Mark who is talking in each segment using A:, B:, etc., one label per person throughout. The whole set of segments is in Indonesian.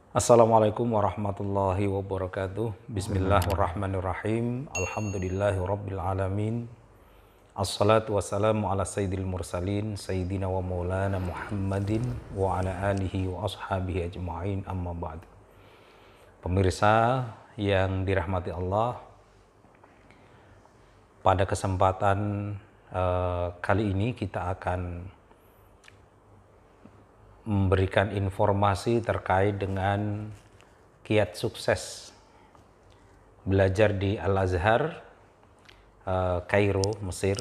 A: Assalamualaikum warahmatullahi wabarakatuh. Bismillahirrahmanirrahim. Alhamdulillahi rabbil alamin. Assalatu wassalamu ala sayyidil mursalin sayyidina wa maulana Muhammadin wa ala alihi wa ashabihi ajma'in, amma ba'd. Pemirsa yang dirahmati Allah, pada kesempatan kali ini kita akan memberikan informasi terkait dengan kiat sukses belajar di Al-Azhar, Kairo, Mesir.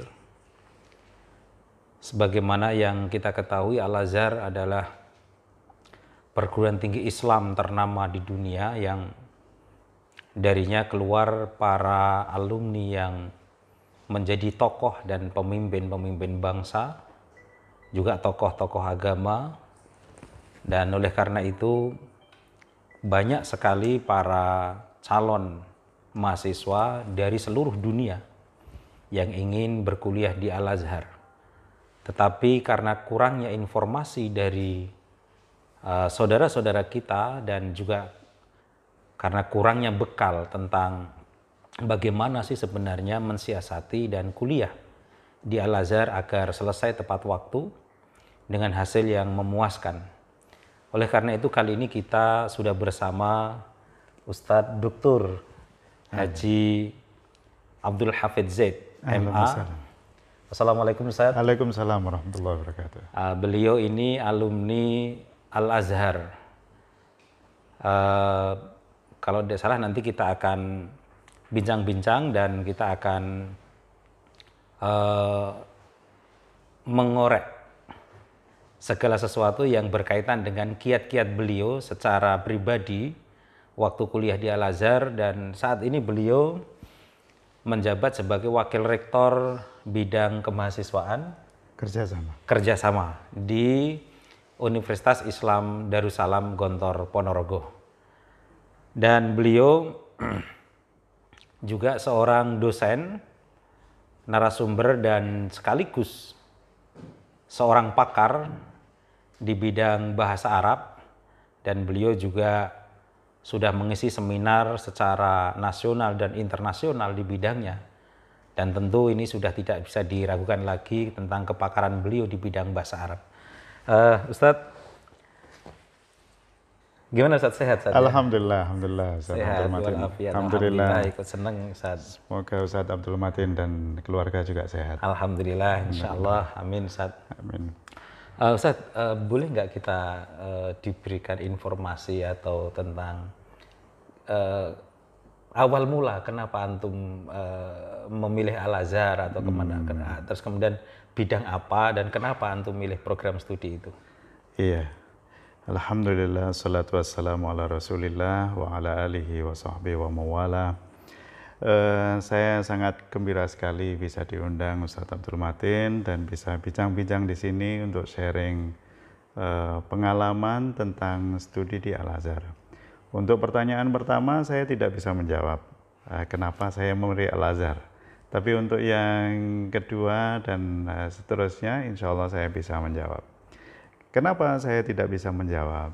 A: Sebagaimana yang kita ketahui, Al-Azhar adalah perguruan tinggi Islam ternama di dunia yang darinya keluar para alumni yang menjadi tokoh dan pemimpin-pemimpin bangsa, juga tokoh-tokoh agama. Dan oleh karena itu banyak sekali para calon mahasiswa dari seluruh dunia yang ingin berkuliah di Al-Azhar. Tetapi karena kurangnya informasi dari saudara-saudara kita dan juga karena kurangnya bekal tentang bagaimana sih sebenarnya mensiasati dan kuliah di Al-Azhar agar selesai tepat waktu dengan hasil yang memuaskan. Oleh karena itu kali ini kita sudah bersama Ustadz Dr. Haji Abdul Hafidz Zaid, MA. Assalamualaikum Ustadz.
B: Waalaikumsalam warahmatullahi wabarakatuh.
A: Beliau ini alumni Al-Azhar. Kalau tidak salah nanti kita akan bincang-bincang dan kita akan mengorek segala sesuatu yang berkaitan dengan kiat-kiat beliau secara pribadi waktu kuliah di Al-Azhar, dan saat ini beliau menjabat sebagai wakil rektor bidang kemahasiswaan kerjasama di Universitas Islam Darussalam Gontor Ponorogo. Dan beliau juga seorang dosen, narasumber, dan sekaligus seorang pakar di bidang bahasa Arab, dan beliau juga sudah mengisi seminar secara nasional dan internasional di bidangnya. Dan tentu ini sudah tidak bisa diragukan lagi tentang kepakaran beliau di bidang bahasa Arab. Ustadz, gimana Ustadz, sehat Ustadz?
B: Alhamdulillah, alhamdulillah.
A: Sehat walafiat. Alhamdulillah, ikut senang Ustadz.
B: Semoga Ustadz Abdul Matin dan keluarga juga sehat.
A: Alhamdulillah, insya Allah. Amin Ustadz.
B: Amin.
A: Ustadz, boleh nggak kita diberikan informasi atau tentang awal mula kenapa antum memilih Al-Azhar atau kemana, terus kemudian bidang apa dan kenapa antum milih program studi itu?
B: Iya. Alhamdulillah, salatu wassalamu ala rasulillah wa ala alihi wa sahbihi wa mawala. Saya sangat gembira sekali bisa diundang Ustadz Abdul Matin dan bisa bincang-bincang di sini untuk sharing pengalaman tentang studi di Al-Azhar. Untuk pertanyaan pertama saya tidak bisa menjawab kenapa saya memilih Al-Azhar. Tapi untuk yang kedua dan seterusnya insya Allah saya bisa menjawab. Kenapa saya tidak bisa menjawab?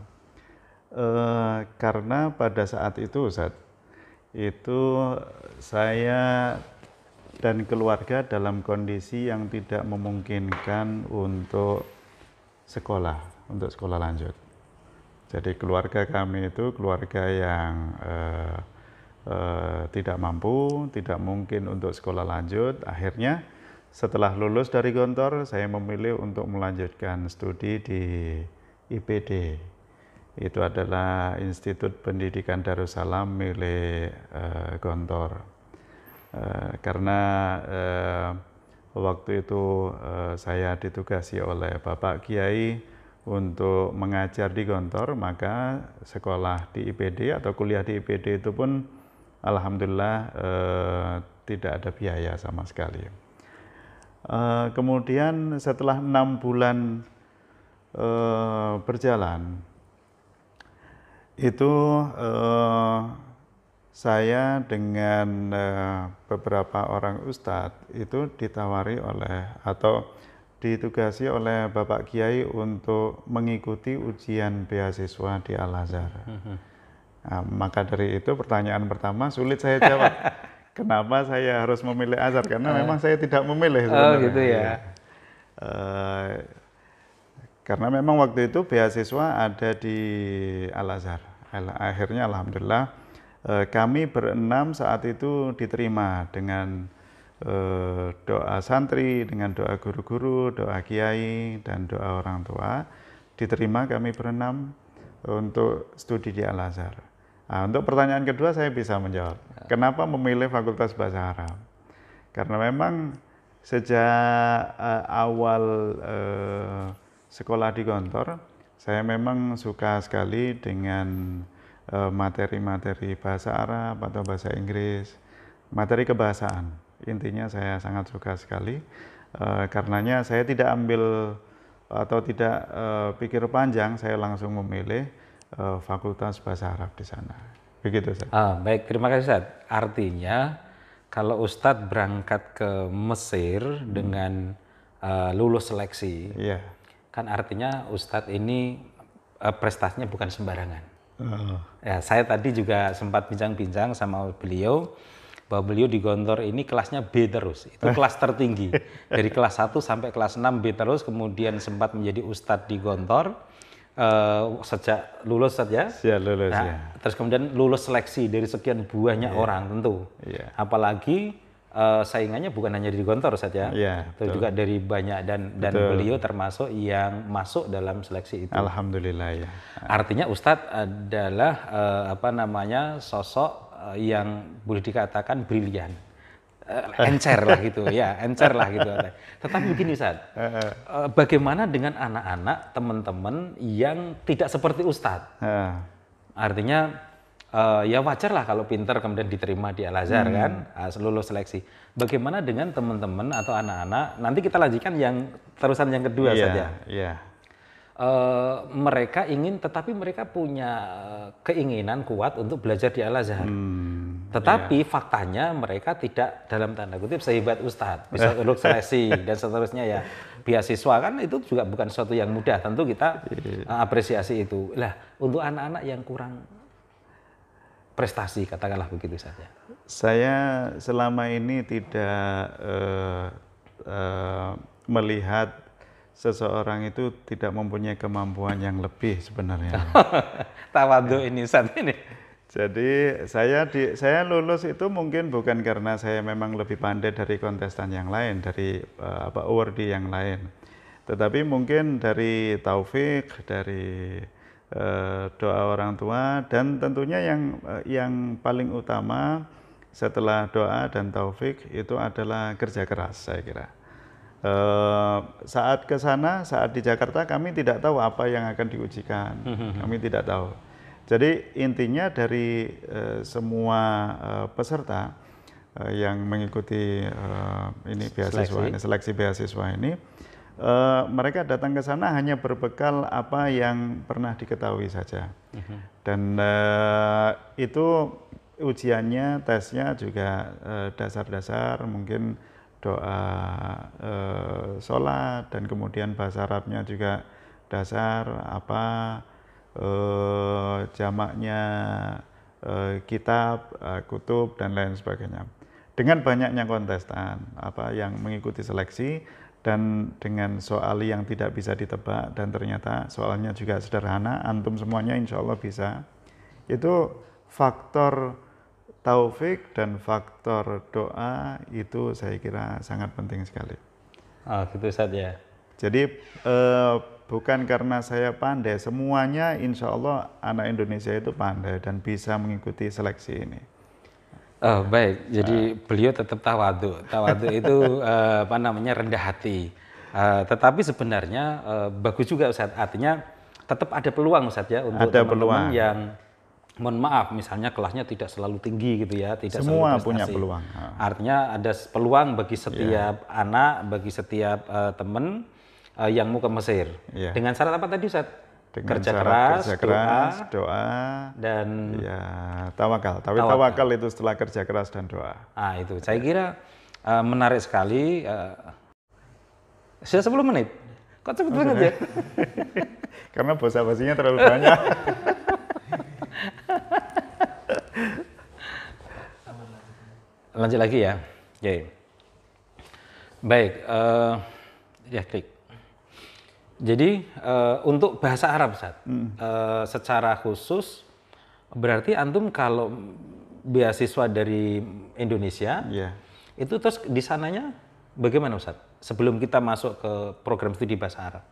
B: Karena pada saat itu Ustadz, itu saya dan keluarga dalam kondisi yang tidak memungkinkan untuk sekolah lanjut. Jadi keluarga kami itu keluarga yang tidak mampu, tidak mungkin untuk sekolah lanjut. Akhirnya setelah lulus dari Gontor, saya memilih untuk melanjutkan studi di IPD. Itu adalah Institut Pendidikan Darussalam milik Gontor. Karena waktu itu saya ditugasi oleh Bapak Kiai untuk mengajar di Gontor, maka sekolah di IPD atau kuliah di IPD itu pun alhamdulillah tidak ada biaya sama sekali. Kemudian setelah 6 bulan berjalan, itu saya dengan beberapa orang ustadz itu ditawari oleh atau ditugasi oleh Bapak Kiai untuk mengikuti ujian beasiswa di Al-Azhar. Nah, maka dari itu pertanyaan pertama sulit saya jawab. Kenapa saya harus memilih Azhar? Karena memang saya tidak memilih sebenarnya.
A: Oh gitu ya.
B: Karena memang waktu itu beasiswa ada di Al-Azhar. Akhirnya alhamdulillah kami berenam saat itu diterima dengan doa santri, dengan doa guru-guru, doa kiai, dan doa orang tua. Diterima kami berenam untuk studi di Al-Azhar. Nah, untuk pertanyaan kedua saya bisa menjawab. Kenapa memilih Fakultas Bahasa Arab? Karena memang sejak awal sekolah di Gontor, saya memang suka sekali dengan materi-materi bahasa Arab atau bahasa Inggris, materi kebahasaan. Intinya saya sangat suka sekali. Karenanya saya tidak ambil atau tidak pikir panjang, saya langsung memilih Fakultas Bahasa Arab di sana. Begitu, Ustaz.
A: Baik, terima kasih, Ustaz. Artinya kalau Ustadz berangkat ke Mesir dengan lulus seleksi, kan artinya Ustadz ini prestasinya bukan sembarangan. Ya, saya tadi juga sempat bincang-bincang sama beliau bahwa beliau di Gontor ini kelasnya B terus, itu kelas tertinggi. Dari kelas 1 sampai kelas 6 B terus, kemudian sempat menjadi Ustadz di Gontor sejak lulus saja.
B: Lulus,
A: Terus kemudian lulus seleksi dari sekian banyak orang tentu. Apalagi saingannya bukan hanya di Gontor saja, itu juga dari banyak dan beliau termasuk yang masuk dalam seleksi itu.
B: Alhamdulillah ya.
A: Artinya Ustadz adalah sosok yang boleh dikatakan brilian, encer lah gitu ya, encer lah gitu. Tetapi begini Ustadz, bagaimana dengan anak-anak teman-teman yang tidak seperti Ustadz? Artinya ya wajar lah kalau pinter kemudian diterima di Al-Azhar kan, lulus seleksi. Bagaimana dengan teman-teman atau anak-anak? Nanti kita lanjutkan yang terusan yang kedua saja. Mereka ingin, tetapi mereka punya keinginan kuat untuk belajar di Al-Azhar. Tetapi faktanya mereka tidak dalam tanda kutip sehebat Ustadz, bisa lulus seleksi dan seterusnya ya. Beasiswa kan itu juga bukan sesuatu yang mudah, tentu kita apresiasi itu. Lah, untuk anak-anak yang kurang prestasi, katakanlah begitu saja.
B: Saya selama ini tidak melihat seseorang itu tidak mempunyai kemampuan yang lebih sebenarnya.
A: Tawadhu ini saat ini.
B: Jadi saya lulus itu mungkin bukan karena saya memang lebih pandai dari kontestan yang lain, dari awardee yang lain. Tetapi mungkin dari taufik, dari doa orang tua, dan tentunya yang paling utama setelah doa dan taufik itu adalah kerja keras, saya kira. Saat ke sana, saat di Jakarta, kami tidak tahu apa yang akan diujikan. Kami tidak tahu. Jadi intinya dari semua peserta yang mengikuti ini beasiswa ini, seleksi beasiswa ini, mereka datang ke sana hanya berbekal apa yang pernah diketahui saja. Dan itu ujiannya, tesnya juga dasar-dasar, mungkin doa, sholat, dan kemudian bahasa Arabnya juga dasar, jamaknya, kitab, kutub, dan lain sebagainya. Dengan banyaknya kontestan yang mengikuti seleksi dan dengan soal yang tidak bisa ditebak dan ternyata soalnya juga sederhana, antum semuanya insya Allah bisa. Itu faktor taufik dan faktor doa itu saya kira sangat penting sekali.
A: Gitu saja.
B: Jadi bukan karena saya pandai, semuanya insya Allah anak Indonesia itu pandai dan bisa mengikuti seleksi ini.
A: Baik, jadi beliau tetap tawadhu. Tawadhu itu rendah hati. Tetapi sebenarnya bagus juga Ustaz. Artinya tetap ada peluang Ustaz ya untuk teman-teman yang mohon maaf misalnya kelasnya tidak selalu tinggi gitu ya, tidak
B: semua
A: selalu
B: punya peluang.
A: Artinya ada peluang bagi setiap anak, bagi setiap teman yang mau ke Mesir. Dengan syarat apa tadi Ustaz? Kerja keras,
B: doa,
A: dan
B: tawakal. Tapi tawakal itu setelah kerja keras dan doa.
A: Itu saya kira menarik sekali. Sudah 10 menit? Kok cepet banget ya?
B: Karena basa-basinya terlalu banyak.
A: Lanjut lagi ya. Oke. Baik, ya klik. Jadi untuk bahasa Arab, Ustaz, secara khusus berarti antum kalau beasiswa dari Indonesia, itu terus di sananya bagaimana, Ustaz? Sebelum kita masuk ke program studi bahasa Arab.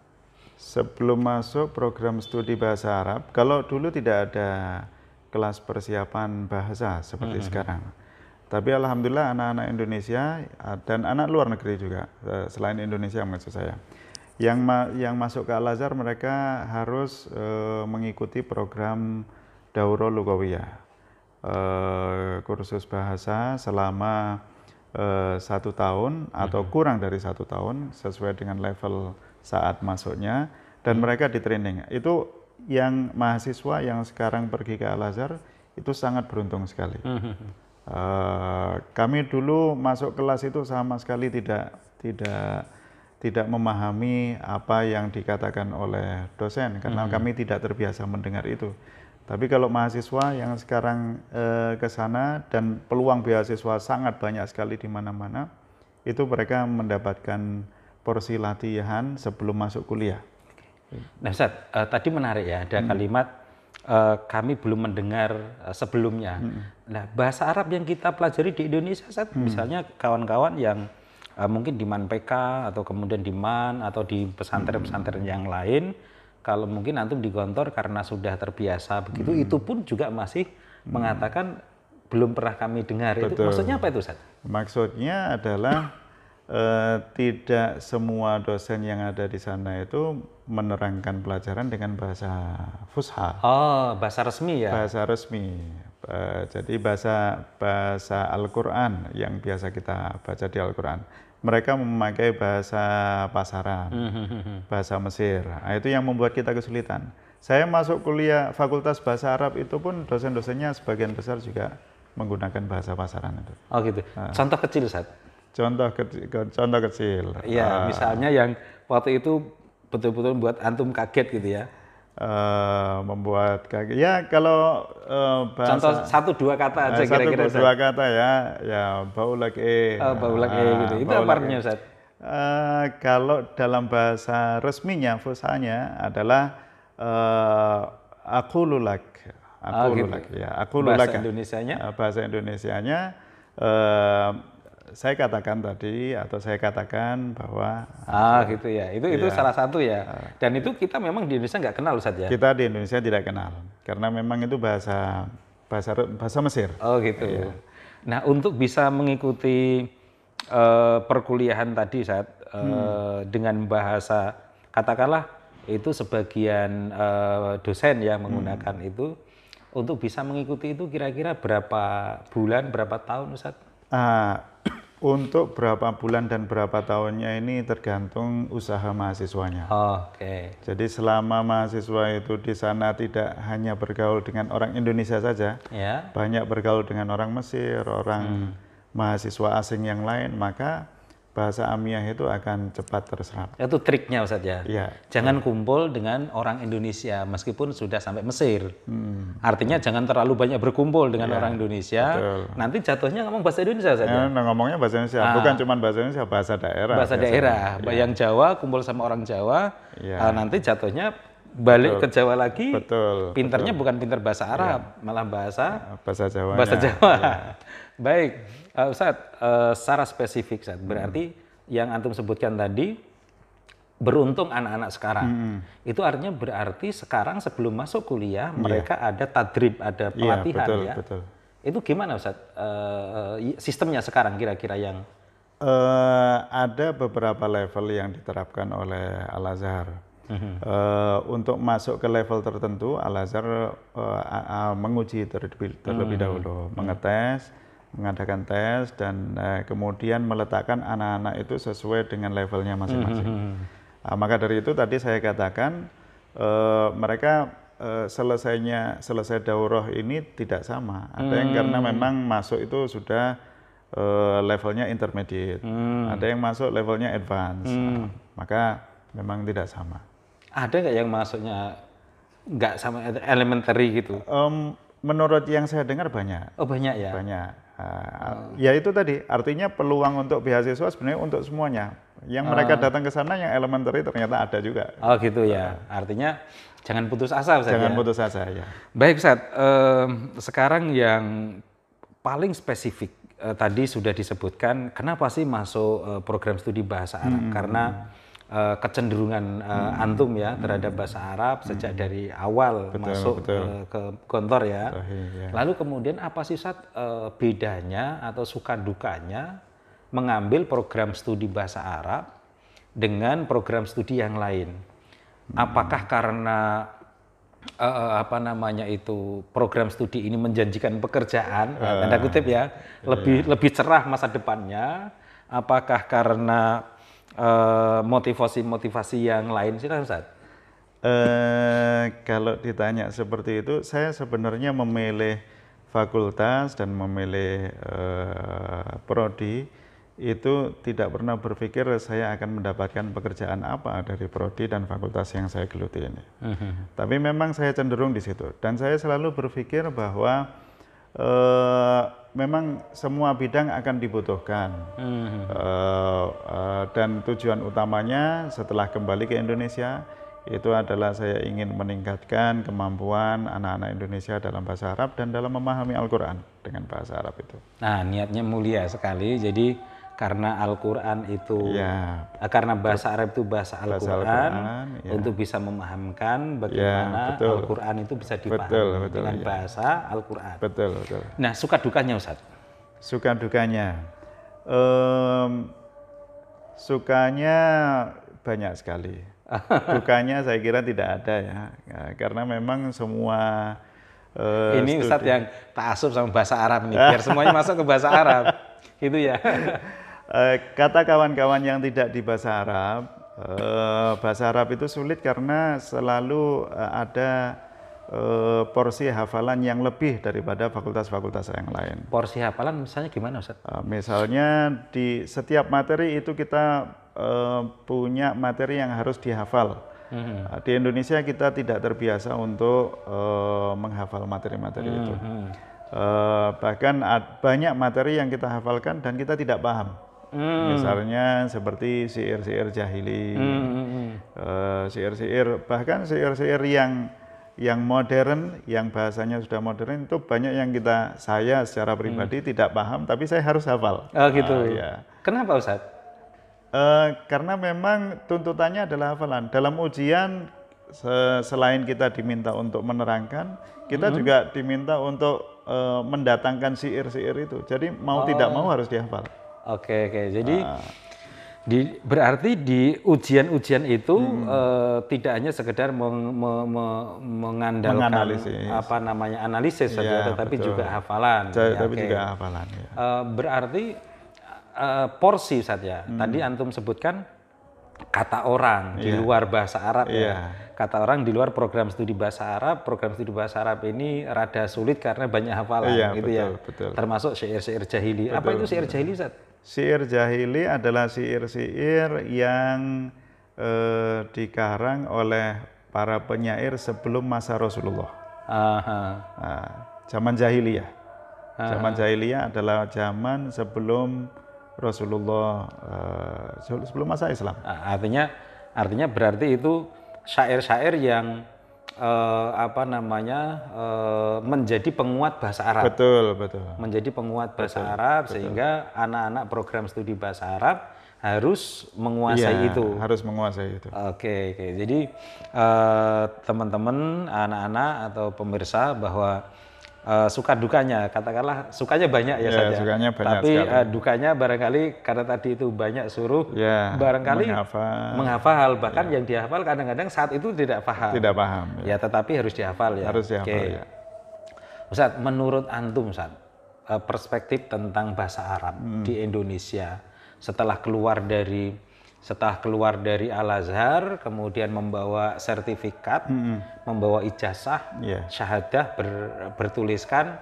B: Sebelum masuk program studi bahasa Arab, kalau dulu tidak ada kelas persiapan bahasa seperti sekarang. Tapi alhamdulillah anak-anak Indonesia dan anak luar negeri juga, selain Indonesia maksud saya, yang masuk ke Al-Azhar mereka harus mengikuti program Daurah Lugawiyah, kursus bahasa selama 1 tahun atau kurang dari 1 tahun sesuai dengan level saat masuknya, dan mereka di training. Itu yang mahasiswa yang sekarang pergi ke Al-Azhar itu sangat beruntung sekali. Kami dulu masuk kelas itu sama sekali tidak memahami apa yang dikatakan oleh dosen karena kami tidak terbiasa mendengar itu. Tapi kalau mahasiswa yang sekarang ke sana dan peluang beasiswa sangat banyak sekali di mana-mana, itu mereka mendapatkan porsi latihan sebelum masuk kuliah.
A: Nah, Ustaz, tadi menarik ya, ada kalimat kami belum mendengar sebelumnya. Nah, bahasa Arab yang kita pelajari di Indonesia, Ustaz, misalnya kawan-kawan yang mungkin di MAN-PK atau kemudian di MAN atau di pesantren-pesantren yang lain, kalau mungkin antum di Gontor karena sudah terbiasa begitu, itu pun juga masih mengatakan belum pernah kami dengar. Betul. Itu maksudnya apa itu, Ustaz?
B: Maksudnya adalah tidak semua dosen yang ada di sana itu menerangkan pelajaran dengan bahasa fusha.
A: Oh, bahasa resmi ya?
B: Bahasa resmi. Jadi bahasa Al-Quran yang biasa kita baca di Al-Quran. Mereka memakai bahasa pasaran, bahasa Mesir. Nah, itu yang membuat kita kesulitan. Saya masuk kuliah Fakultas Bahasa Arab itu pun dosen-dosennya sebagian besar juga menggunakan bahasa pasaran itu.
A: Oh gitu. Contoh kecil, Ustaz?
B: Contoh kecil.
A: Iya, misalnya yang waktu itu betul-betul membuat antum kaget gitu ya.
B: Membuat kaget. Ya kalau
A: Contoh
B: bahasa
A: 1-2 kata aja kira-kira.
B: 1-2 kata ya baulak
A: baulak gitu. Itu apa artinya, Ustaz?
B: Kalau dalam bahasa resminya, fushanya adalah aqululak. Aqululak
A: Gitu.
B: ya, aqululak.
A: Bahasa Indonesianya?
B: Bahasa Indonesianya saya katakan tadi atau saya katakan bahwa
A: gitu ya. Itu salah satu ya. Dan itu kita memang di Indonesia nggak kenal, Ustaz ya.
B: Kita di Indonesia tidak kenal karena memang itu bahasa Mesir.
A: Oh gitu. Iya. Nah, untuk bisa mengikuti perkuliahan tadi, Ustaz, dengan bahasa katakanlah itu sebagian dosen yang menggunakan itu, untuk bisa mengikuti itu kira-kira berapa bulan, berapa tahun, Ustaz?
B: Untuk berapa bulan dan berapa tahunnya ini tergantung usaha mahasiswanya.
A: Oke.
B: Jadi selama mahasiswa itu di sana tidak hanya bergaul dengan orang Indonesia saja, banyak bergaul dengan orang Mesir, orang mahasiswa asing yang lain, maka bahasa amiyah itu akan cepat terserap.
A: Itu triknya, Ustaz ya?
B: Iya.
A: Jangan kumpul dengan orang Indonesia meskipun sudah sampai Mesir. Artinya jangan terlalu banyak berkumpul dengan orang Indonesia. Betul. Nanti jatuhnya ngomong bahasa Indonesia saja.
B: Ngomongnya bahasa Indonesia, bukan cuma bahasa Indonesia, bahasa daerah.
A: Bahasa daerah. Yang Jawa kumpul sama orang Jawa, nanti jatuhnya balik ke Jawa lagi.
B: Betul.
A: Pinternya bukan pinter bahasa Arab, malah bahasa
B: Jawa.
A: Bahasa Jawa. Baik. Ustaz, secara spesifik, Ustaz, berarti yang antum sebutkan tadi beruntung anak-anak sekarang. Itu artinya berarti sekarang sebelum masuk kuliah mereka ada tadrib, ada pelatihan
B: betul.
A: Itu gimana, Ustaz? Sistemnya sekarang kira-kira yang
B: ada beberapa level yang diterapkan oleh Al-Azhar. Untuk masuk ke level tertentu, Al-Azhar menguji terlebih dahulu, mengadakan tes dan kemudian meletakkan anak-anak itu sesuai dengan levelnya masing-masing. Maka dari itu tadi saya katakan mereka selesai daurah ini tidak sama. Ada yang karena memang masuk itu sudah levelnya intermediate, ada yang masuk levelnya advance. Maka memang tidak sama.
A: Ada nggak yang masuknya nggak sama elementary gitu?
B: Menurut yang saya dengar banyak.
A: Oh banyak ya?
B: Banyak. Ya itu tadi, artinya peluang untuk beasiswa sebenarnya untuk semuanya. Yang mereka datang ke sana yang elementary ternyata ada juga.
A: Oh gitu ya, artinya jangan putus asa Ustaz.
B: Jangan putus asa ya.
A: Baik Ustaz, sekarang yang paling spesifik tadi sudah disebutkan kenapa sih masuk program studi bahasa Arab, karena kecenderungan antum ya terhadap bahasa Arab sejak dari awal masuk ke Gontor ya. Lalu kemudian apa sih Ustaz bedanya atau suka dukanya mengambil program studi bahasa Arab dengan program studi yang lain? Apakah karena apa namanya itu program studi ini menjanjikan pekerjaan, tanda kutip ya, lebih cerah masa depannya? Apakah karena motivasi-motivasi yang lain sih Ustaz?
B: Kalau ditanya seperti itu, saya sebenarnya memilih fakultas dan memilih prodi itu tidak pernah berpikir saya akan mendapatkan pekerjaan apa dari prodi dan fakultas yang saya geluti ini. Tapi memang saya cenderung di situ dan saya selalu berpikir bahwa memang semua bidang akan dibutuhkan dan tujuan utamanya setelah kembali ke Indonesia itu adalah saya ingin meningkatkan kemampuan anak-anak Indonesia dalam bahasa Arab dan dalam memahami Al-Quran dengan bahasa Arab itu.
A: Nah niatnya mulia sekali, jadi karena Al-Quran itu, karena bahasa Arab itu bahasa Al-Quran, untuk bisa memahamkan bagaimana Al-Quran itu bisa dipahami dengan bahasa Al-Quran.
B: Betul.
A: Nah, suka dukanya Ustaz?
B: Suka dukanya, sukanya banyak sekali. Dukanya saya kira tidak ada ya, karena memang semua
A: ini Ustadz yang ta'assub sama bahasa Arab nih, biar semuanya masuk ke bahasa Arab, gitu ya.
B: Kata kawan-kawan yang tidak di bahasa Arab itu sulit karena selalu ada porsi hafalan yang lebih daripada fakultas-fakultas yang lain.
A: Porsi hafalan misalnya gimana Ustaz?
B: Misalnya di setiap materi itu kita punya materi yang harus dihafal. Di Indonesia kita tidak terbiasa untuk menghafal materi-materi itu. Bahkan banyak materi yang kita hafalkan dan kita tidak paham. Misalnya seperti syair-syair jahili, bahkan syair-syair yang modern, yang bahasanya sudah modern itu banyak yang saya secara pribadi tidak paham, tapi saya harus hafal.
A: Oh gitu. Ya. Kenapa Ustaz?
B: Karena memang tuntutannya adalah hafalan. Dalam ujian selain kita diminta untuk menerangkan, kita juga diminta untuk mendatangkan syair-syair itu. Jadi mau tidak mau harus dihafal.
A: Oke. Jadi berarti di ujian-ujian itu tidak hanya sekedar mengandalkan analisis saja, tetapi juga hafalan.
B: Tapi juga hafalan. Ya.
A: Berarti porsi saja. Tadi antum sebutkan kata orang di luar bahasa Arab ya. Kata orang di luar program studi bahasa Arab. Program studi bahasa Arab ini rada sulit karena banyak hafalan, betul. Termasuk syair-syair jahili. Apa itu syair jahili, Ustaz?
B: Syair jahili adalah syair-syair yang dikarang oleh para penyair sebelum masa Rasulullah. Zaman jahiliyah. Zaman jahiliyah adalah zaman sebelum Rasulullah, sebelum masa Islam.
A: Artinya berarti itu syair-syair yang menjadi penguat bahasa Arab.
B: Betul.
A: Menjadi penguat bahasa Arab, sehingga anak-anak program studi bahasa Arab harus menguasai itu.
B: Harus menguasai itu.
A: Oke. Jadi teman-teman, anak-anak atau pemirsa bahwa suka dukanya, katakanlah sukanya banyak ya saja.
B: Sukanya banyak
A: tapi
B: dukanya
A: barangkali karena tadi itu banyak suruh, barangkali menghafal, bahkan yang dihafal kadang-kadang saat itu tidak paham.
B: Tidak paham.
A: Ya, tetapi harus dihafal ya.
B: Harus dihafal ya.
A: Ustaz, menurut antum Ustaz, perspektif tentang bahasa Arab di Indonesia setelah keluar dari Al-Azhar, kemudian membawa sertifikat, membawa ijazah, syahadah bertuliskan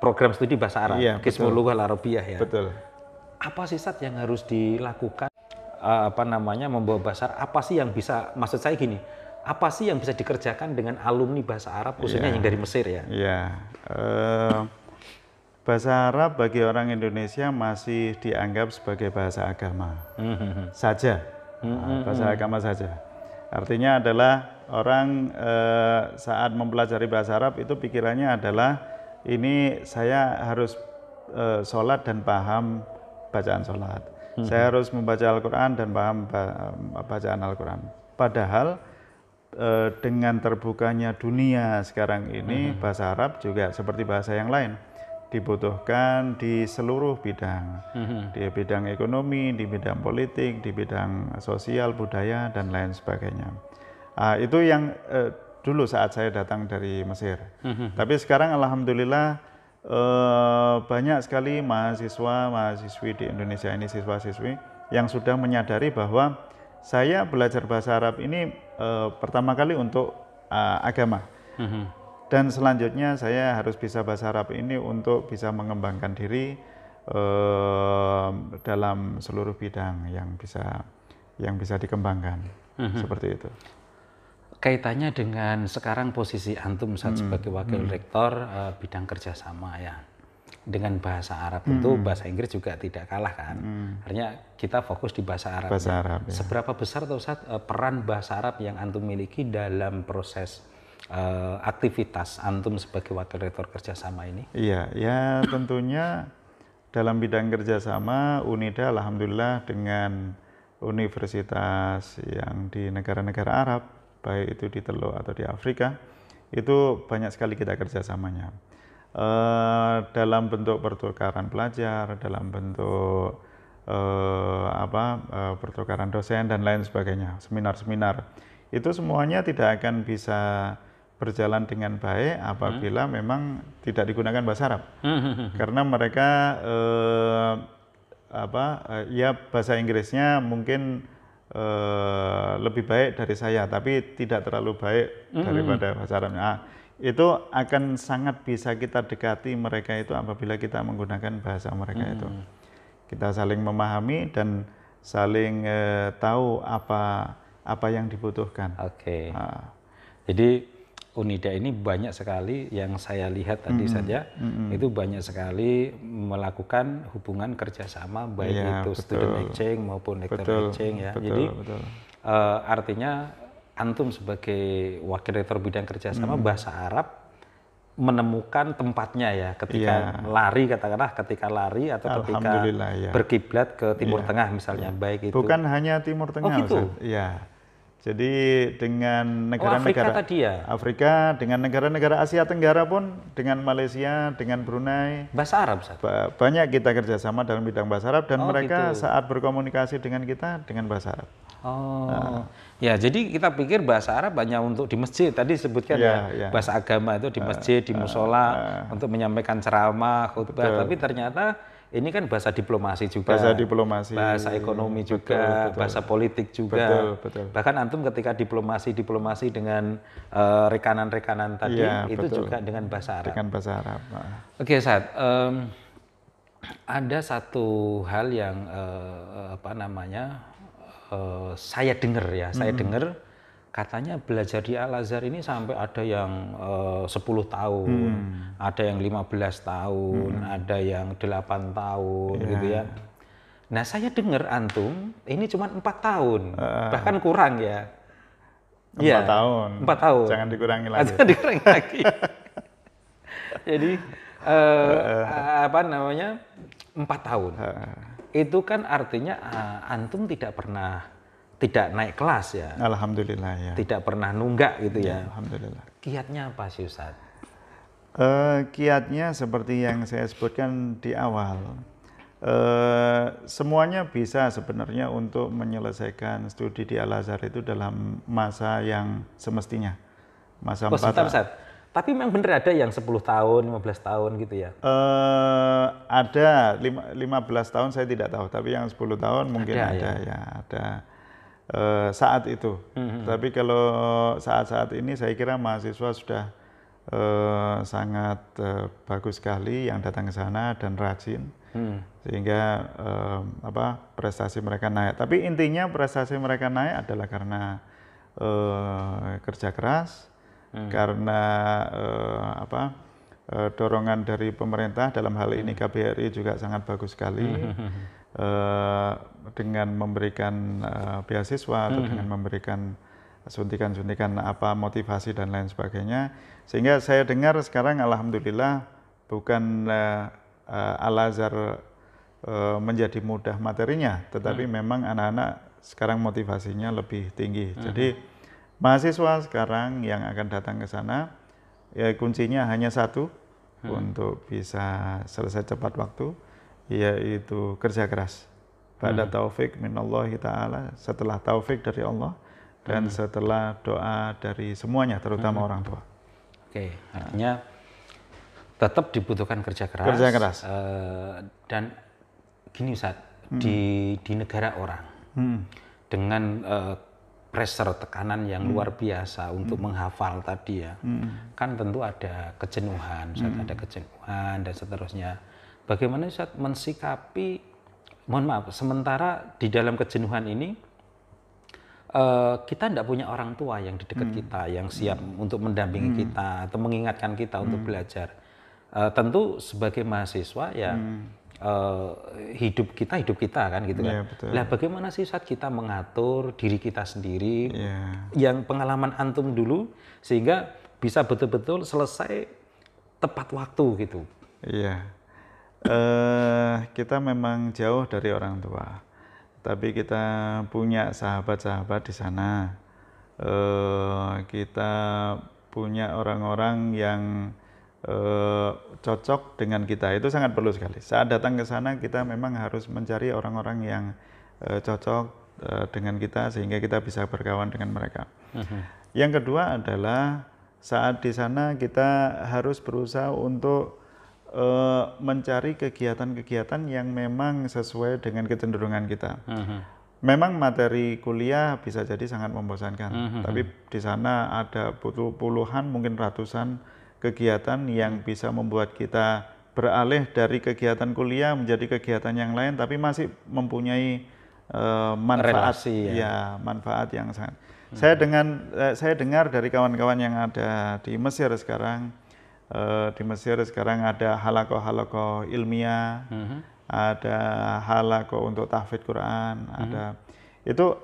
A: program studi bahasa Arab,
B: Iya,
A: Qismul Lughah Arabiyah ya.
B: betul.
A: Apa sih Ustadz yang harus dilakukan membawa bahasa Arab? Apa sih yang bisa, maksud saya gini, apa sih yang bisa dikerjakan dengan alumni bahasa Arab khususnya yang dari Mesir ya?
B: Iya. Bahasa Arab bagi orang Indonesia masih dianggap sebagai bahasa agama saja, bahasa agama saja. Artinya adalah orang saat mempelajari bahasa Arab itu pikirannya adalah ini saya harus sholat dan paham bacaan sholat. Saya harus membaca Al-Quran dan paham bacaan Al-Quran. Padahal dengan terbukanya dunia sekarang ini, bahasa Arab juga seperti bahasa yang lain. Dibutuhkan di seluruh bidang, di bidang ekonomi, di bidang politik, di bidang sosial, budaya, dan lain sebagainya. Itu yang dulu saat saya datang dari Mesir. Tapi sekarang alhamdulillah banyak sekali mahasiswa-mahasiswi di Indonesia ini, siswa-siswi yang sudah menyadari bahwa saya belajar bahasa Arab ini pertama kali untuk agama. Dan selanjutnya saya harus bisa bahasa Arab ini untuk bisa mengembangkan diri dalam seluruh bidang yang bisa dikembangkan. Seperti itu.
A: Kaitannya dengan sekarang posisi antum saat sebagai wakil rektor bidang kerjasama ya. Dengan bahasa Arab tentu bahasa Inggris juga tidak kalah kan. Artinya kita fokus di bahasa Arab.
B: Bahasa Arab, ya.
A: Seberapa besar tuh Ustaz peran bahasa Arab yang antum miliki dalam proses aktivitas antum sebagai wakil rektor kerjasama ini?
B: Iya, ya tentunya dalam bidang kerjasama UNIDA alhamdulillah dengan universitas yang di negara-negara Arab, baik itu di Teluk atau di Afrika, itu banyak sekali kita kerjasamanya. Dalam bentuk pertukaran pelajar, dalam bentuk pertukaran dosen dan lain sebagainya, seminar-seminar. Itu semuanya tidak akan bisa berjalan dengan baik apabila memang tidak digunakan bahasa Arab. Karena mereka ya bahasa Inggrisnya mungkin lebih baik dari saya, tapi tidak terlalu baik daripada bahasa Arabnya. Itu akan sangat bisa kita dekati mereka itu apabila kita menggunakan bahasa mereka itu. Kita saling memahami dan saling tahu apa yang dibutuhkan.
A: Oke. Jadi UNIDA ini banyak sekali yang saya lihat tadi saja, itu banyak sekali melakukan hubungan kerjasama, baik itu student exchange maupun lecturer exchange ya. Jadi artinya antum sebagai wakil rektor bidang kerjasama bahasa Arab menemukan tempatnya ya ketika lari, katakanlah ketika lari atau ketika berkiblat ke Timur Tengah misalnya, baik itu.
B: Bukan hanya Timur Tengah,
A: gitu?
B: Iya. Jadi dengan negara-negara
A: Afrika
B: dengan negara-negara Asia Tenggara pun, dengan Malaysia, dengan Brunei,
A: bahasa Arab.
B: Banyak kita kerjasama dalam bidang bahasa Arab dan mereka saat berkomunikasi dengan kita dengan bahasa Arab.
A: Ya, jadi kita pikir bahasa Arab hanya untuk di masjid. Tadi sebutkan bahasa agama itu di masjid, di musola untuk menyampaikan ceramah, khutbah. Tapi ternyata ini kan bahasa diplomasi juga, bahasa ekonomi juga, bahasa politik juga. Bahkan antum ketika diplomasi dengan rekanan-rekanan tadi itu juga dengan bahasa Arab.
B: Dengan bahasa Arab.
A: Oke, Ustaz. Ada satu hal yang saya dengar ya, katanya belajar di Al-Azhar ini sampai ada yang 10 tahun, ada yang 15 tahun, ada yang 8 tahun gitu ya. Nah saya dengar antum ini cuma 4 tahun, bahkan kurang ya.
B: 4 tahun.
A: 4 tahun.
B: Jangan dikurangi lagi.
A: Jangan dikurangi lagi. Jadi 4 tahun. Itu kan artinya antum tidak naik kelas ya.
B: Alhamdulillah ya.
A: Tidak pernah nunggak gitu ya.
B: Alhamdulillah.
A: Kiatnya apa sih Ustaz?
B: Kiatnya seperti yang saya sebutkan di awal. Semuanya bisa sebenarnya untuk menyelesaikan studi di Al-Azhar itu dalam masa yang semestinya. Masa 4 tahun.
A: Tapi memang benar ada yang 10 tahun, 15 tahun gitu ya?
B: Ada 15 tahun saya tidak tahu, tapi yang 10 tahun mungkin ada ya. Ada saat itu. Tapi kalau saat-saat ini saya kira mahasiswa sudah sangat bagus sekali yang datang ke sana dan rajin, sehingga prestasi mereka naik. Tapi intinya prestasi mereka naik adalah karena kerja keras, karena dorongan dari pemerintah, dalam hal ini KBRI juga sangat bagus sekali dengan memberikan beasiswa atau dengan memberikan suntikan-suntikan motivasi dan lain sebagainya, sehingga saya dengar sekarang alhamdulillah bukan Al-Azhar menjadi mudah materinya, tetapi memang anak-anak sekarang motivasinya lebih tinggi. Jadi mahasiswa sekarang yang akan datang ke sana, ya kuncinya hanya satu untuk bisa selesai tepat waktu, yaitu kerja keras. Ba'da taufik minallahi ta'ala, setelah taufik dari Allah dan setelah doa dari semuanya, terutama orang tua.
A: Oke, artinya tetap dibutuhkan kerja keras.
B: Kerja keras.
A: Dan gini Ustaz, di negara orang dengan pressure, tekanan yang luar biasa untuk menghafal tadi ya, kan tentu ada kejenuhan, ada kejenuhan dan seterusnya. Bagaimana Ustaz mensikapi, mohon maaf, sementara di dalam kejenuhan ini kita tidak punya orang tua yang di dekat kita, yang siap untuk mendampingi kita atau mengingatkan kita untuk belajar. Tentu sebagai mahasiswa ya hidup kita kan gitu kan. Lah bagaimana sih saat kita mengatur diri kita sendiri, yang pengalaman antum dulu sehingga bisa betul-betul selesai tepat waktu gitu.
B: Iya, kita memang jauh dari orang tua, tapi kita punya sahabat-sahabat di sana. Kita punya orang-orang yang cocok dengan kita, itu sangat perlu sekali. Saat datang ke sana kita memang harus mencari orang-orang yang cocok dengan kita sehingga kita bisa berkawan dengan mereka. Yang kedua adalah saat di sana kita harus berusaha untuk mencari kegiatan-kegiatan yang memang sesuai dengan kecenderungan kita. Memang materi kuliah bisa jadi sangat membosankan, tapi di sana ada puluhan mungkin ratusan kegiatan yang bisa membuat kita beralih dari kegiatan kuliah menjadi kegiatan yang lain, tapi masih mempunyai manfaat.
A: Relasi, ya.
B: Manfaat yang sangat. Saya dengar dari kawan-kawan yang ada di Mesir sekarang. Di Mesir sekarang ada halaqah ilmiah, ada halaqah untuk tahfidz Quran, ada itu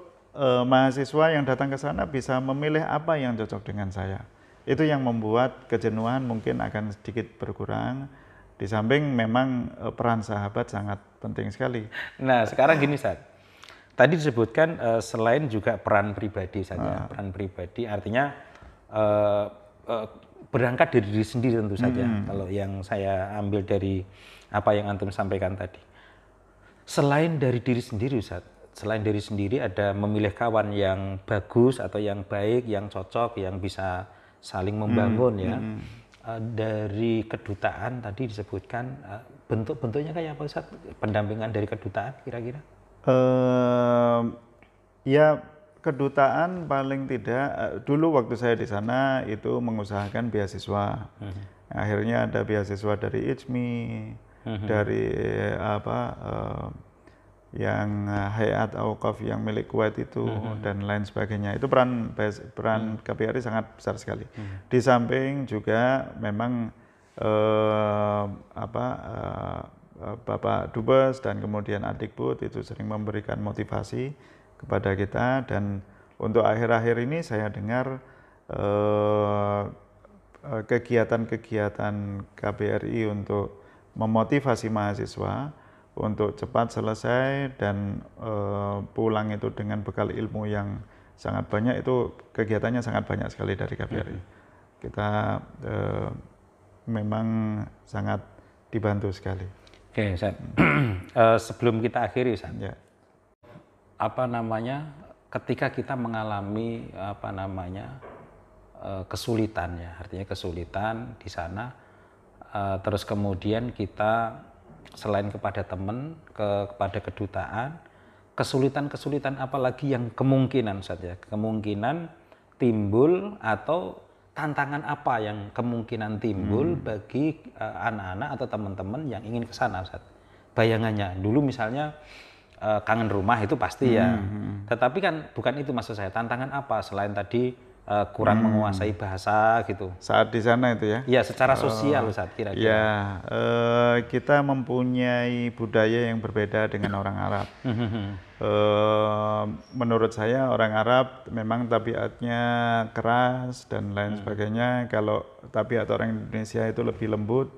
B: mahasiswa yang datang ke sana bisa memilih apa yang cocok dengan saya. Itu yang membuat kejenuhan mungkin akan sedikit berkurang. Di samping memang peran sahabat sangat penting sekali.
A: Nah sekarang gini Ustaz, tadi disebutkan selain juga peran pribadi saja, peran pribadi artinya berangkat dari diri sendiri tentu saja. Kalau yang saya ambil dari apa yang antum sampaikan tadi, selain dari diri sendiri Ustaz, selain dari sendiri ada memilih kawan yang bagus atau yang baik, yang cocok, yang bisa saling membangun ya. Dari kedutaan tadi disebutkan bentuk-bentuknya kayak apa Ustaz? Pendampingan dari kedutaan kira-kira?
B: Ya kedutaan paling tidak dulu waktu saya di sana itu mengusahakan beasiswa. Akhirnya ada beasiswa dari IJMI, dari yang Hayat Auqaf yang milik Kuwait itu dan lain sebagainya. Itu peran KBRI sangat besar sekali. Di samping juga memang Bapak Dubes dan kemudian Adikbud itu sering memberikan motivasi kepada kita, dan untuk akhir-akhir ini saya dengar kegiatan-kegiatan KBRI untuk memotivasi mahasiswa untuk cepat selesai dan pulang itu dengan bekal ilmu yang sangat banyak, itu kegiatannya sangat banyak sekali dari KBRI. Kita memang sangat dibantu sekali.
A: Oke, Ustaz. Sebelum kita akhiri, Ustaz.
B: Ya.
A: Ketika kita mengalami kesulitan ya, artinya kesulitan di sana, terus kemudian kita selain kepada teman, kepada kedutaan, kesulitan-kesulitan apalagi yang kemungkinan saja, kemungkinan timbul atau tantangan apa yang kemungkinan timbul bagi anak-anak atau teman-teman yang ingin ke sana, Ustaz? Bayangannya dulu misalnya kangen rumah itu pasti ya. Tetapi kan bukan itu maksud saya. Tantangan apa selain tadi kurang menguasai bahasa gitu?
B: Saat di sana itu ya?
A: Iya, secara sosial Ustaz kira-kira.
B: Ya, kita mempunyai budaya yang berbeda dengan orang Arab. Menurut saya orang Arab memang tabiatnya keras dan lain sebagainya. Kalau tabiat orang Indonesia itu lebih lembut,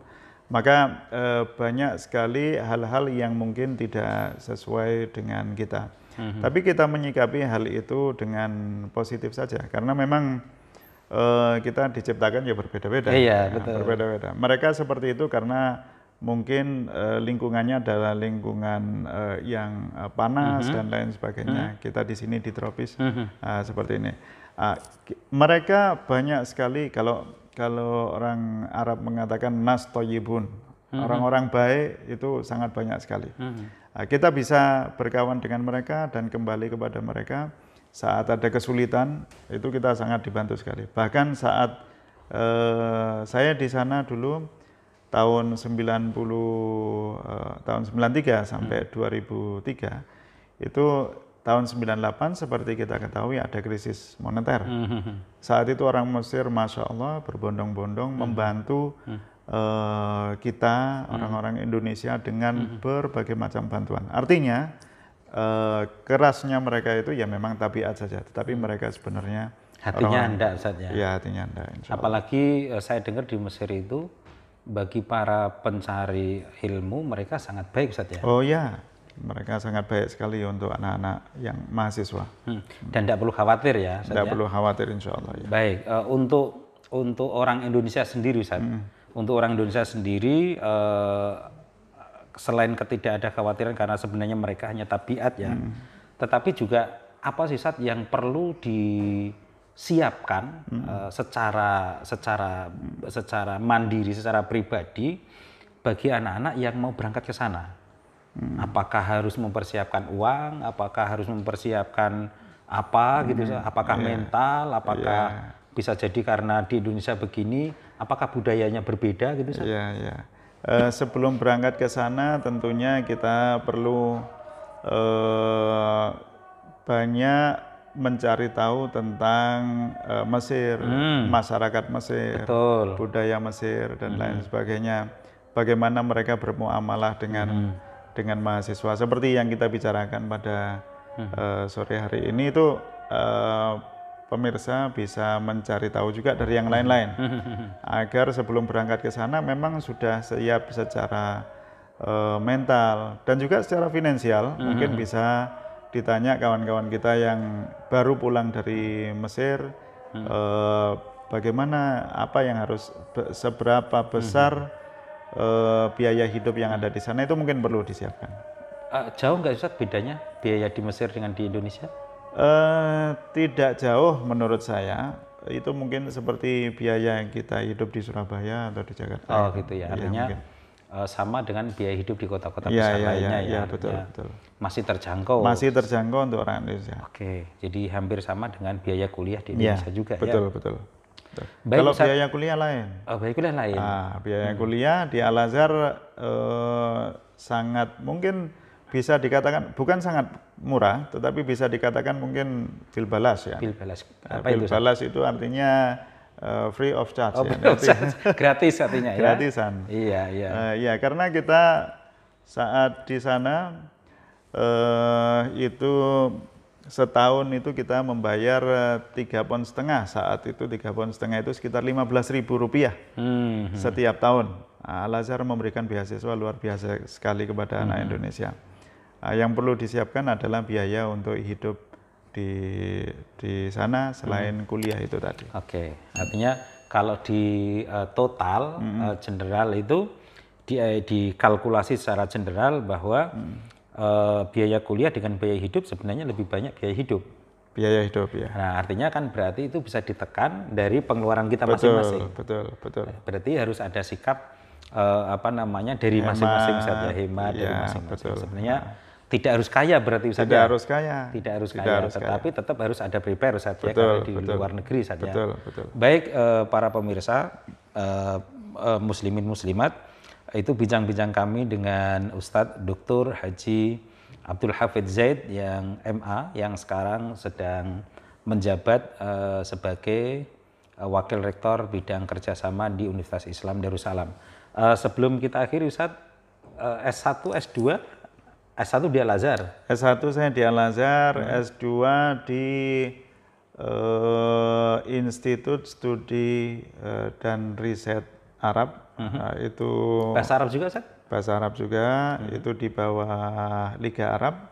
B: maka banyak sekali hal-hal yang mungkin tidak sesuai dengan kita. Tapi kita menyikapi hal itu dengan positif saja, karena memang kita diciptakan ya berbeda-beda.
A: Iya,
B: ya,
A: betul.
B: Berbeda-beda. Mereka seperti itu karena mungkin lingkungannya adalah lingkungan yang panas dan lain sebagainya. Kita di sini di tropis seperti ini. Mereka banyak sekali, kalau orang Arab mengatakan nas toyibun, orang-orang baik itu sangat banyak sekali. Kita bisa berkawan dengan mereka dan kembali kepada mereka saat ada kesulitan, itu kita sangat dibantu sekali. Bahkan saat saya di sana dulu tahun 93 sampai 2003, itu tahun 98 seperti kita ketahui ada krisis moneter. Saat itu orang Mesir Masya Allah berbondong-bondong membantu kita orang-orang Indonesia dengan berbagai macam bantuan. Artinya kerasnya mereka itu ya memang tabiat saja, tetapi mereka sebenarnya
A: hatinya hendak saja.
B: Ya, hatinya hendak.
A: Apalagi saya dengar di Mesir itu bagi para pencari ilmu mereka sangat baik Ustaz ya.
B: Oh ya, mereka sangat baik sekali untuk anak-anak yang mahasiswa.
A: Dan tidak perlu khawatir ya Ustaz.
B: Tidak perlu khawatir insya Allah ya.
A: Baik, untuk orang Indonesia sendiri Ustaz. Untuk orang Indonesia sendiri selain tidak ada khawatiran karena sebenarnya mereka hanya tabiat ya. Tetapi juga apa sih Ustaz yang perlu disiapkan secara mandiri, secara pribadi bagi anak-anak yang mau berangkat ke sana? Apakah harus mempersiapkan uang? Apakah harus mempersiapkan apa gitu? Apakah mental? Apakah bisa jadi karena di Indonesia begini? Apakah budayanya berbeda gitu?
B: Iya. Sebelum berangkat ke sana, tentunya kita perlu banyak mencari tahu tentang Mesir, masyarakat Mesir,
A: betul,
B: budaya Mesir dan lain sebagainya. Bagaimana mereka bermuamalah dengan mahasiswa, seperti yang kita bicarakan pada sore hari ini itu pemirsa bisa mencari tahu juga dari yang lain-lain agar sebelum berangkat ke sana memang sudah siap secara mental dan juga secara finansial. Mungkin bisa ditanya kawan-kawan kita yang baru pulang dari Mesir, bagaimana, apa yang harus, seberapa besar biaya hidup yang ada di sana, itu mungkin perlu disiapkan.
A: Jauh nggak Ustaz bedanya biaya di Mesir dengan di Indonesia?
B: Tidak jauh menurut saya. Itu mungkin seperti biaya yang kita hidup di Surabaya atau di Jakarta.
A: Oh gitu ya, artinya sama dengan biaya hidup di kota-kota besar lainnya ya.
B: Betul.
A: Masih terjangkau.
B: Masih terjangkau untuk orang Indonesia.
A: Oke, jadi hampir sama dengan biaya kuliah di Indonesia juga
B: betul,
A: ya.
B: Betul.
A: Baik,
B: kalau biaya kuliah lain.
A: Oh, biaya kuliah lain.
B: Biaya kuliah di Al-Azhar sangat mungkin bisa dikatakan bukan sangat murah, tetapi bisa dikatakan mungkin bilbalas ya.
A: Bilbalas.
B: Bilbalas itu artinya free of charge.
A: Gratis artinya ya.
B: Gratisan.
A: Iya.
B: Iya, karena kita saat di sana itu setahun itu kita membayar 3,5 pon. Saat itu 3,5 pon itu sekitar Rp15.000 setiap tahun. Al-Azhar memberikan beasiswa luar biasa sekali kepada anak Indonesia. Yang perlu disiapkan adalah biaya untuk hidup di sana selain kuliah itu tadi.
A: Oke, artinya kalau di total general itu dikalkulasi secara general bahwa biaya kuliah dengan biaya hidup sebenarnya lebih banyak biaya hidup.
B: Biaya hidup ya.
A: Nah, artinya kan berarti itu bisa ditekan dari pengeluaran kita masing-masing.
B: Betul.
A: Berarti harus ada sikap dari masing-masing saja, hemat dari masing-masing. Sebenarnya Tidak harus kaya berarti Ustaz
B: Tidak
A: ya?
B: harus kaya.
A: Tidak harus
B: Tidak
A: kaya,
B: harus kaya.
A: tetapi tetap harus ada prepare Ustaz ya,
B: Betul,
A: kalau di
B: betul.
A: luar negeri Ustaz ya.
B: Betul, betul.
A: Baik para pemirsa, muslimin muslimat, itu bincang-bincang kami dengan Ustadz Dr. Haji Abdul Hafidz Zaid yang MA, yang sekarang sedang menjabat sebagai Wakil Rektor Bidang Kerjasama di Universitas Islam Darussalam. Sebelum kita akhiri Ustadz, S1, S2, S1 di Al-Azhar.
B: S1 saya di Al-Azhar, S2 di Institut Studi dan Riset Arab. Nah, itu
A: Bahasa Arab juga Ustadz?
B: bahasa Arab juga, itu di bawah Liga Arab.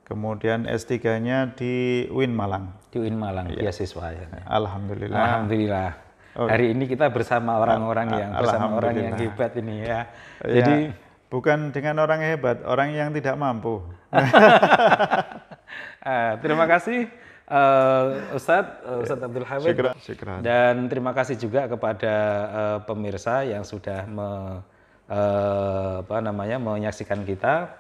B: Kemudian S3-nya di UIN Malang.
A: Di UIN Malang, beasiswa ya.
B: Alhamdulillah.
A: Alhamdulillah. Hari ini kita bersama orang-orang yang hebat ini ya. Jadi
B: bukan dengan orang hebat, orang yang tidak mampu.
A: Terima kasih Ustadz Abdul Hafidz.
B: Syukran.
A: Dan terima kasih juga kepada pemirsa yang sudah menyaksikan kita.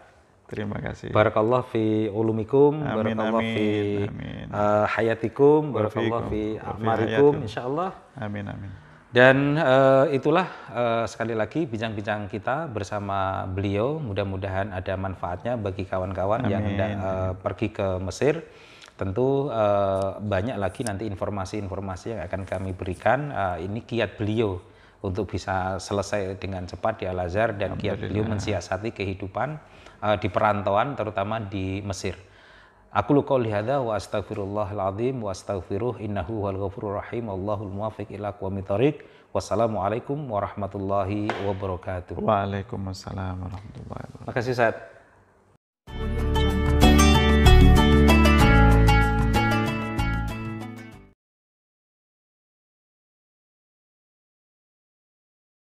B: Terima kasih.
A: Barakallah fi ulumikum,
B: Amin,
A: barakallah
B: amin,
A: fi
B: amin.
A: hayatikum, barakallah fi amarikum, insyaallah.
B: Amin, amin.
A: Dan itulah sekali lagi bincang-bincang kita bersama beliau. Mudah-mudahan ada manfaatnya bagi kawan-kawan yang hendak pergi ke Mesir. Tentu banyak lagi nanti informasi-informasi yang akan kami berikan. Ini kiat beliau untuk bisa selesai dengan cepat di Al-Azhar, dan kiat beliau mensiasati kehidupan di perantauan, terutama di Mesir. Aku lu qouli hadza wa astaghfirullahal azim wa astaghfiruh innahu wal ghafurur rahim wallahul muwaffiq ila aqwamit thoriq. Wassalamualaikum warahmatullahi wabarakatuh.
B: Waalaikumsalam warahmatullahi wabarakatuh.
A: Makasih Ustaz.